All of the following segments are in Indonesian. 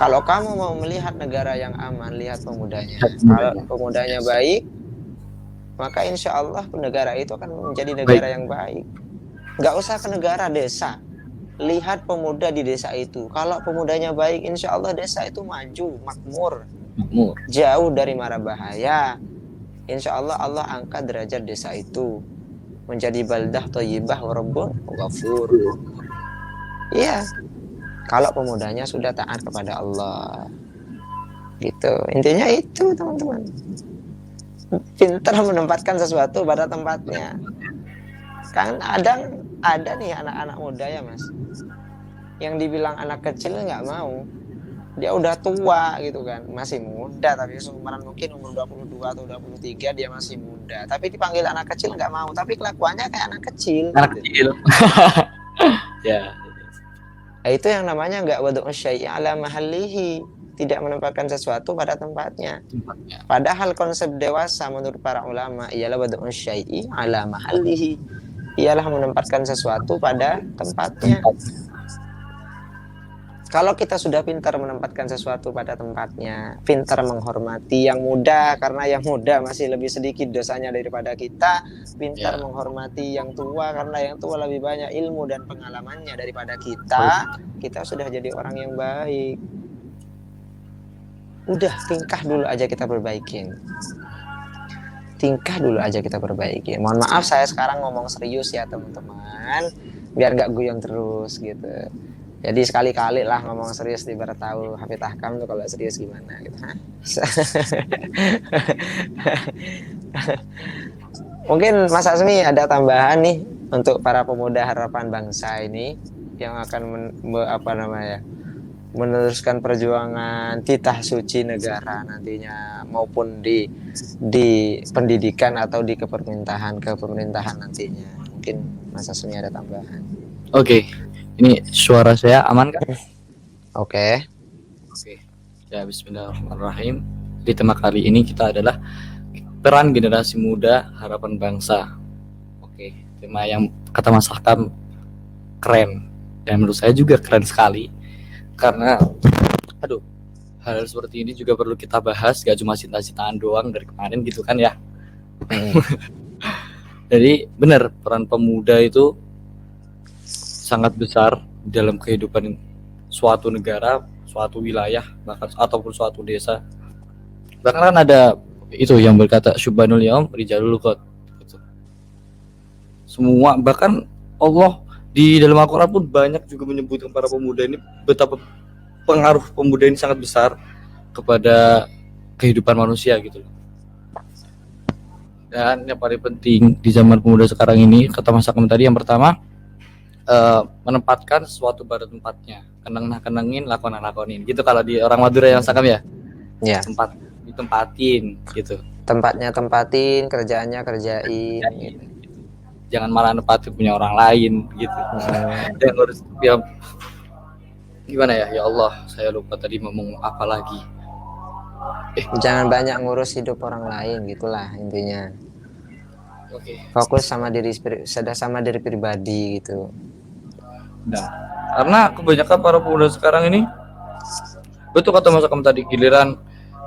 Kalau kamu mau melihat negara yang aman, lihat pemudanya. Kalau Mudanya. pemudanya Yes. baik, maka insya Allah negara itu akan menjadi Baik. negara yang baik. Nggak usah ke negara, desa. Lihat pemuda di desa itu. Kalau pemudanya baik, insya Allah desa itu maju, makmur, Makmur. jauh dari mara bahaya. Insya Allah Allah angkat derajat desa itu menjadi baldah thayyibah wa rabbun ghafur. Iya, kalau pemudanya sudah taat kepada Allah. Gitu. Intinya itu, teman-teman. Pintar menempatkan sesuatu pada tempatnya. Kan ada nih anak-anak muda ya, Mas, yang dibilang anak kecil nggak mau. Dia udah tua gitu kan, masih muda, tapi seumuran mungkin umur 22 atau 23 dia masih muda. Tapi dipanggil anak kecil nggak mau, tapi kelakuannya kayak anak kecil Anak gitu. kecil. Ya. Nah, itu yang namanya nggak wad'u syai'i ala mahallihi, tidak menempatkan sesuatu pada tempatnya. Tempatnya. Padahal konsep dewasa menurut para ulama ialah wad'u syai'i ala mahallihi, ialah menempatkan sesuatu pada tempatnya. Kalau kita sudah pintar menempatkan sesuatu pada tempatnya, pintar menghormati yang muda karena yang muda masih lebih sedikit dosanya daripada kita, pintar menghormati yang tua karena yang tua lebih banyak ilmu dan pengalamannya daripada kita sudah jadi orang yang baik. Udah, tingkah dulu aja kita perbaikin. Mohon maaf saya sekarang ngomong serius ya teman-teman, biar gak guyong terus gitu. Jadi sekali-kali lah ngomong serius di biar tahu Hafid Ahkam tuh kalau serius gimana gitu. Mungkin Mas Asmi ada tambahan nih untuk para pemuda harapan bangsa ini yang akan meneruskan perjuangan titah suci negara nantinya, maupun di pendidikan atau di kepemerintahan nantinya. Mungkin Mas Asmi ada tambahan. Oke. Ini suara saya aman kan? Oke. Ya, bismillahirrahmanirrahim. Di tema kali ini kita adalah peran generasi muda harapan bangsa. Oke, tema yang kata Mas Hakam keren dan menurut saya juga keren sekali karena hal seperti ini juga perlu kita bahas, gak cuma cinta-cintaan doang dari kemarin gitu kan ya. Jadi benar, peran pemuda itu sangat besar dalam kehidupan suatu negara, suatu wilayah, bahkan ataupun suatu desa. Bahkan kan ada itu yang berkata syubhanul yaum rijalul qad gitu. Semua, bahkan Allah di dalam Al-Quran pun banyak juga menyebutkan para pemuda ini, betapa pengaruh pemuda ini sangat besar kepada kehidupan manusia gitu. Dan yang paling penting di zaman pemuda sekarang ini, kata Mas Hakam tadi, yang pertama menempatkan sesuatu pada tempatnya, kenengin lakonin gitu. Kalau di orang Madura yang Sakam ya, ditempatin gitu, tempatnya tempatin, kerjaannya kerjain gitu. Jangan malah nempatin punya orang lain gitu. Dan harus ya, gimana ya Allah, saya lupa tadi ngomong apa lagi. Jangan banyak ngurus hidup orang lain, gitulah intinya. Fokus sama diri pribadi gitu. Nah, karena kebanyakan para pemuda sekarang ini, betul kata Mas Akam tadi, giliran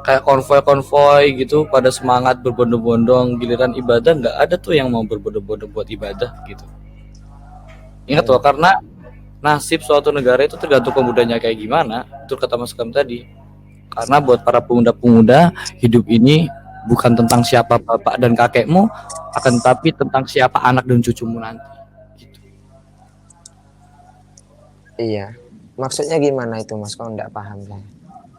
kayak konvoi gitu pada semangat berbondong-bondong, giliran ibadah nggak ada tuh yang mau berbondong-bondong buat ibadah gitu. Ingat loh, karena nasib suatu negara itu tergantung pemudanya kayak gimana. Betul kata Mas Akam tadi. Karena buat para pemuda-pemuda, hidup ini bukan tentang siapa bapak dan kakekmu, akan tapi tentang siapa anak dan cucumu nanti. Iya, maksudnya gimana itu Mas? Kau nggak paham lah.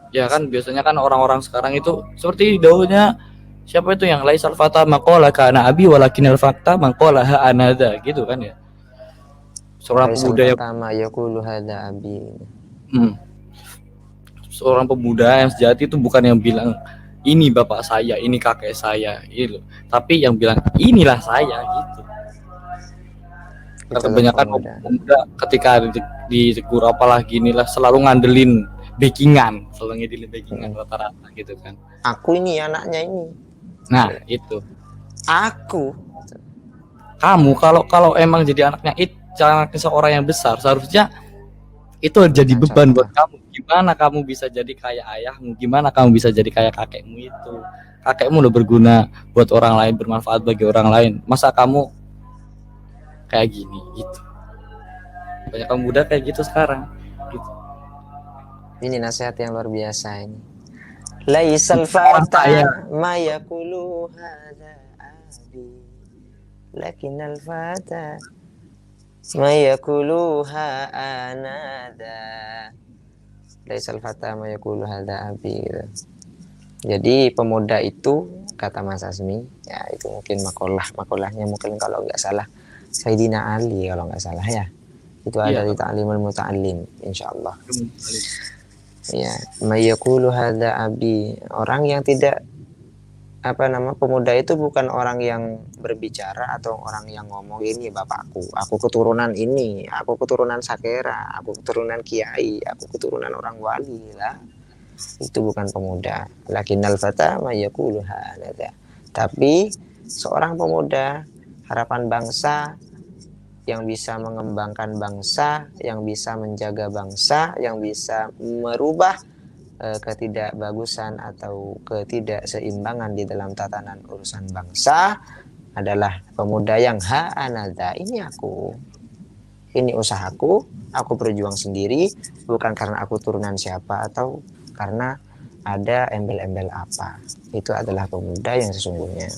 Ya kan biasanya kan orang-orang sekarang itu seperti daunnya siapa itu yang laisal fata maqala kana abi walakinal fakta maqala ha anada gitu kan ya. Seorang pemuda yang pertama yaqulu hada abi. Seorang pemuda yang sejati itu bukan yang bilang ini bapak saya, ini kakek saya gitu, tapi yang bilang inilah saya gitu. Kebanyakan pemuda ketika ditegur apalah ginilah selalu ngandelin backingan rata-rata gitu kan. Aku ini anaknya ini. Nah itu. Aku. Kamu kalau emang jadi anaknya seorang yang besar, seharusnya itu jadi Nah, beban contoh. buat kamu. Gimana kamu bisa jadi kayak ayahmu? Gimana kamu bisa jadi kayak kakekmu itu? Kakekmu udah berguna buat orang lain, bermanfaat bagi orang lain. Masa kamu kayak gini gitu? Banyak kamu muda kayak gitu sekarang. Gitu. Ini nasihat yang luar biasa ini. Laisal Orang kaya. fata ma yaqulu hadza abi. Lakinnal fata ma yaquluha anada. Laisal fata ma yaqulu hadza abi gitu. Jadi pemuda itu kata Mas Asmi, ya itu mungkin makolahnya mungkin kalau nggak salah Sayyidina Ali kalau nggak salah ya. Itu ada Iya, di Ta'limul Muta'allim insyaallah. Ya, mayaqulu hadza abi. Orang yang tidak pemuda itu bukan orang yang berbicara atau orang yang ngomong ini bapakku, aku keturunan ini, aku keturunan Sakera, aku keturunan kiai, aku keturunan orang wali lah. Itu bukan pemuda. Lakinnal fata mayaqulu hadza. Tapi seorang pemuda harapan bangsa yang bisa mengembangkan bangsa, yang bisa menjaga bangsa, yang bisa merubah ketidakbagusan atau ketidakseimbangan di dalam tatanan urusan bangsa adalah pemuda yang anada, ini aku, ini usahaku, aku berjuang sendiri, bukan karena aku turunan siapa atau karena ada embel-embel apa. Itu adalah pemuda yang sesungguhnya.